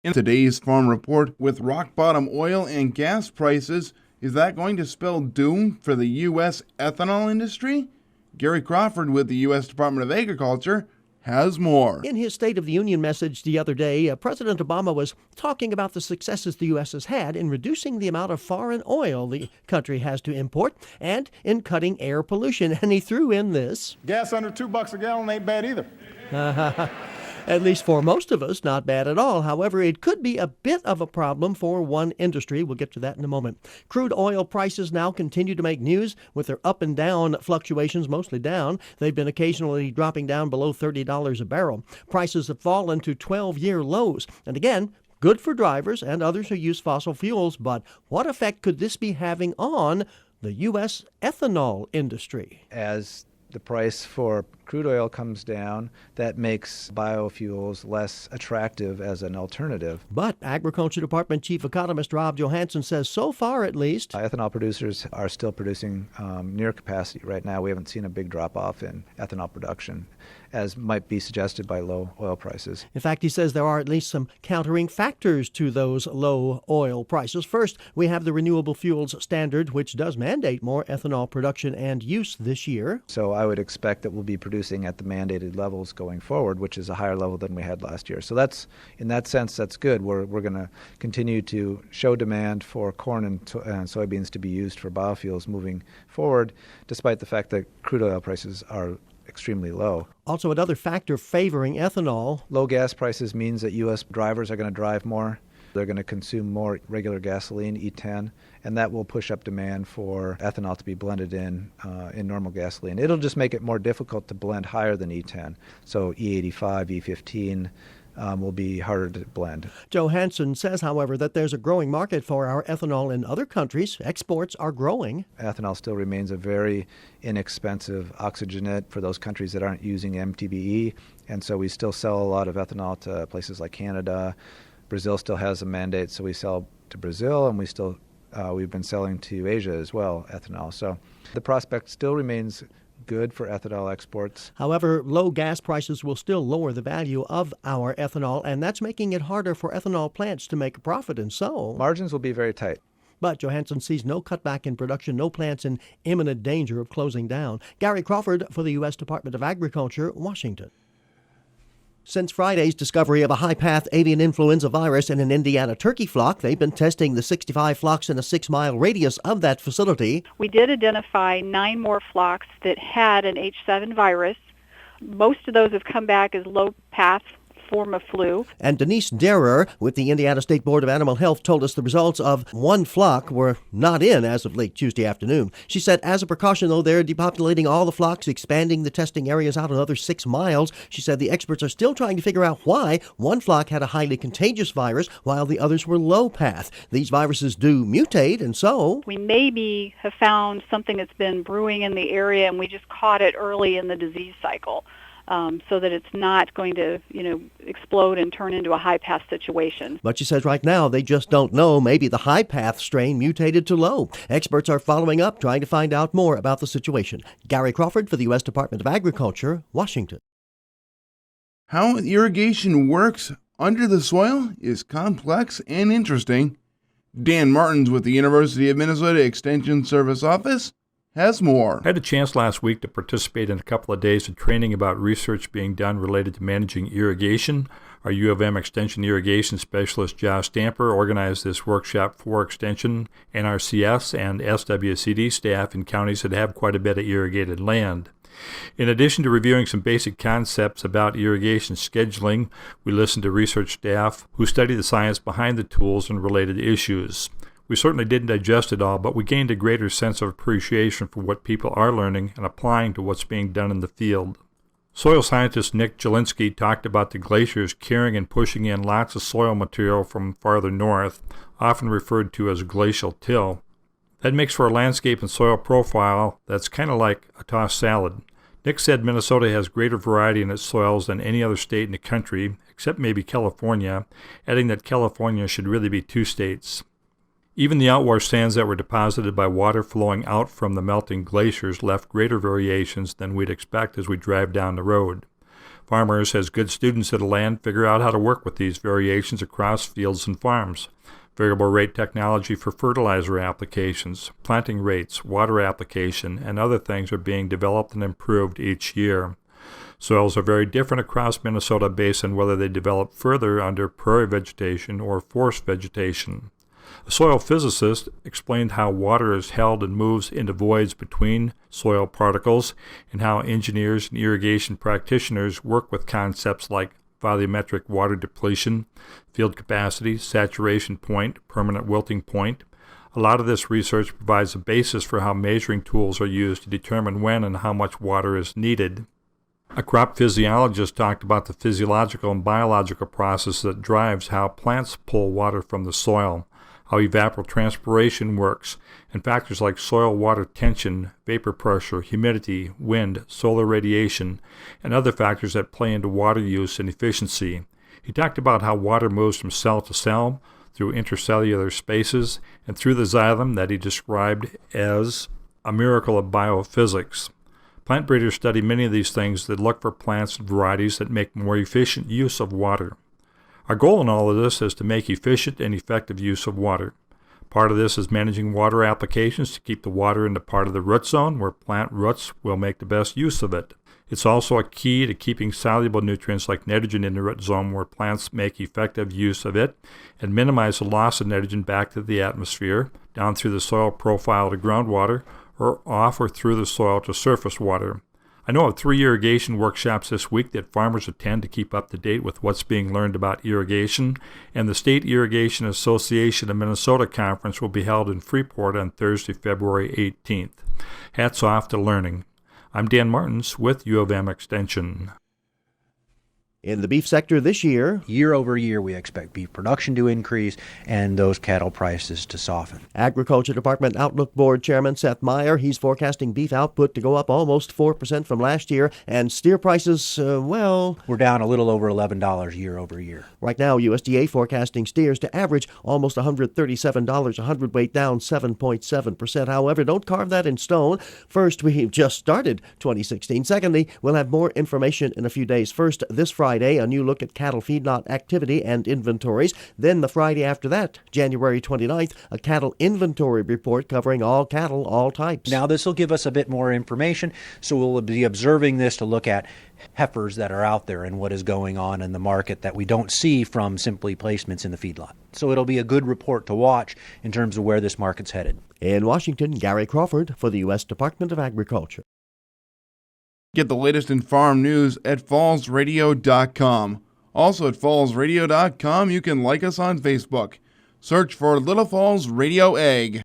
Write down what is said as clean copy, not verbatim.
In today's Farm Report, with rock bottom oil and gas prices, is that going to spell doom for the U.S. ethanol industry? Gary Crawford with the U.S. Department of Agriculture has more. In his State of the Union message the other day, President Obama was talking about the successes the U.S. has had in reducing the amount of foreign oil the country has to import and in cutting air pollution. And he threw in this. Gas under $2 a gallon ain't bad either. At least for most of us, not bad at all. However, it could be a bit of a problem for one industry. We'll get to that in a moment. Crude oil prices now continue to make news with their up and down fluctuations, mostly down. They've been occasionally dropping down below $30 a barrel. Prices have fallen to 12-year lows. And again, good for drivers and others who use fossil fuels. But what effect could this be having on the U.S. ethanol industry? As the price for crude oil comes down, that makes biofuels less attractive as an alternative. But Agriculture Department Chief Economist Rob Johansson says so far at least, ethanol producers are still producing near capacity right now. We haven't seen a big drop-off in ethanol production, as might be suggested by low oil prices. In fact, he says there are at least some countering factors to those low oil prices. First, we have the Renewable Fuels Standard, which does mandate more ethanol production and use this year. So I would expect that we'll be producing at the mandated levels going forward, which is a higher level than we had last year. So that's, in that sense, that's good. We're going to continue to show demand for corn and soybeans to be used for biofuels moving forward, despite the fact that crude oil prices are extremely low. Also, another factor favoring ethanol. Low gas prices means that U.S. drivers are going to drive more. They're going to consume more regular gasoline, E10, and that will push up demand for ethanol to be blended in normal gasoline. It'll just make it more difficult to blend higher than E10. So E85, E15 will be harder to blend. Johansson says, however, that there's a growing market for our ethanol in other countries. Exports are growing. Ethanol still remains a very inexpensive oxygenate for those countries that aren't using MTBE, and so we still sell a lot of ethanol to places like Canada. Brazil still has a mandate, so we sell to Brazil, and we've been selling to Asia as well, ethanol. So the prospect still remains good for ethanol exports. However, low gas prices will still lower the value of our ethanol, and that's making it harder for ethanol plants to make a profit, and so margins will be very tight. But Johansson sees no cutback in production, no plants in imminent danger of closing down. Gary Crawford for the U.S. Department of Agriculture, Washington. Since Friday's discovery of a high-path avian influenza virus in an Indiana turkey flock, they've been testing the 65 flocks in a 6-mile radius of that facility. We did identify 9 more flocks that had an H7 virus. Most of those have come back as low-path form of flu. And Denise Derer with the Indiana State Board of Animal Health told us the results of one flock were not in as of late Tuesday afternoon. She said as a precaution, though, they're depopulating all the flocks, expanding the testing areas out another 6 miles. She said the experts are still trying to figure out why one flock had a highly contagious virus while the others were low path. These viruses do mutate, and so we maybe have found something that's been brewing in the area, and we just caught it early in the disease cycle. So that it's not going to, explode and turn into a high-path situation. But she says right now they just don't know. Maybe the high-path strain mutated to low. Experts are following up, trying to find out more about the situation. Gary Crawford for the U.S. Department of Agriculture, Washington. How irrigation works under the soil is complex and interesting. Dan Martins with the University of Minnesota Extension Service Office has more. I had a chance last week to participate in a couple of days of training about research being done related to managing irrigation. Our U of M Extension Irrigation Specialist Josh Stamper organized this workshop for Extension, NRCS, and SWCD staff in counties that have quite a bit of irrigated land. In addition to reviewing some basic concepts about irrigation scheduling, we listened to research staff who study the science behind the tools and related issues. We certainly didn't digest it all, but we gained a greater sense of appreciation for what people are learning and applying to what's being done in the field. Soil scientist Nick Jelinski talked about the glaciers carrying and pushing in lots of soil material from farther north, often referred to as glacial till. That makes for a landscape and soil profile that's kind of like a tossed salad. Nick said Minnesota has greater variety in its soils than any other state in the country, except maybe California, adding that California should really be 2 states. Even the outwash sands that were deposited by water flowing out from the melting glaciers left greater variations than we'd expect as we drive down the road. Farmers, as good students of the land, figure out how to work with these variations across fields and farms. Variable rate technology for fertilizer applications, planting rates, water application, and other things are being developed and improved each year. Soils are very different across Minnesota Basin, whether they develop further under prairie vegetation or forest vegetation. A soil physicist explained how water is held and moves into voids between soil particles, and how engineers and irrigation practitioners work with concepts like volumetric water depletion, field capacity, saturation point, permanent wilting point. A lot of this research provides a basis for how measuring tools are used to determine when and how much water is needed. A crop physiologist talked about the physiological and biological process that drives how plants pull water from the soil, how evapotranspiration works, and factors like soil water tension, vapor pressure, humidity, wind, solar radiation, and other factors that play into water use and efficiency. He talked about how water moves from cell to cell, through intercellular spaces, and through the xylem that he described as a miracle of biophysics. Plant breeders study many of these things that look for plants and varieties that make more efficient use of water. Our goal in all of this is to make efficient and effective use of water. Part of this is managing water applications to keep the water in the part of the root zone where plant roots will make the best use of it. It's also a key to keeping soluble nutrients like nitrogen in the root zone where plants make effective use of it and minimize the loss of nitrogen back to the atmosphere, down through the soil profile to groundwater, or off or through the soil to surface water. I know of 3 irrigation workshops this week that farmers attend to keep up to date with what's being learned about irrigation, and the State Irrigation Association of Minnesota Conference will be held in Freeport on Thursday, February 18th. Hats off to learning. I'm Dan Martins with U of M Extension. In the beef sector this year, year over year, we expect beef production to increase and those cattle prices to soften. Agriculture Department Outlook Board Chairman Seth Meyer, he's forecasting beef output to go up almost 4% from last year, and steer prices, we're down a little over $11 year over year. Right now, USDA forecasting steers to average almost $137 a hundredweight, down 7.7%. However, don't carve that in stone. First, we've just started 2016. Secondly, we'll have more information in a few days. First, this Friday, a new look at cattle feedlot activity and inventories. Then the Friday after that, January 29th, a cattle inventory report covering all cattle, all types. Now, this will give us a bit more information, so we'll be observing this to look at heifers that are out there and what is going on in the market that we don't see from simply placements in the feedlot. So it'll be a good report to watch in terms of where this market's headed. In Washington, Gary Crawford for the U.S. Department of Agriculture. Get the latest in farm news at fallsradio.com. Also at fallsradio.com, you can like us on Facebook. Search for Little Falls Radio Ag.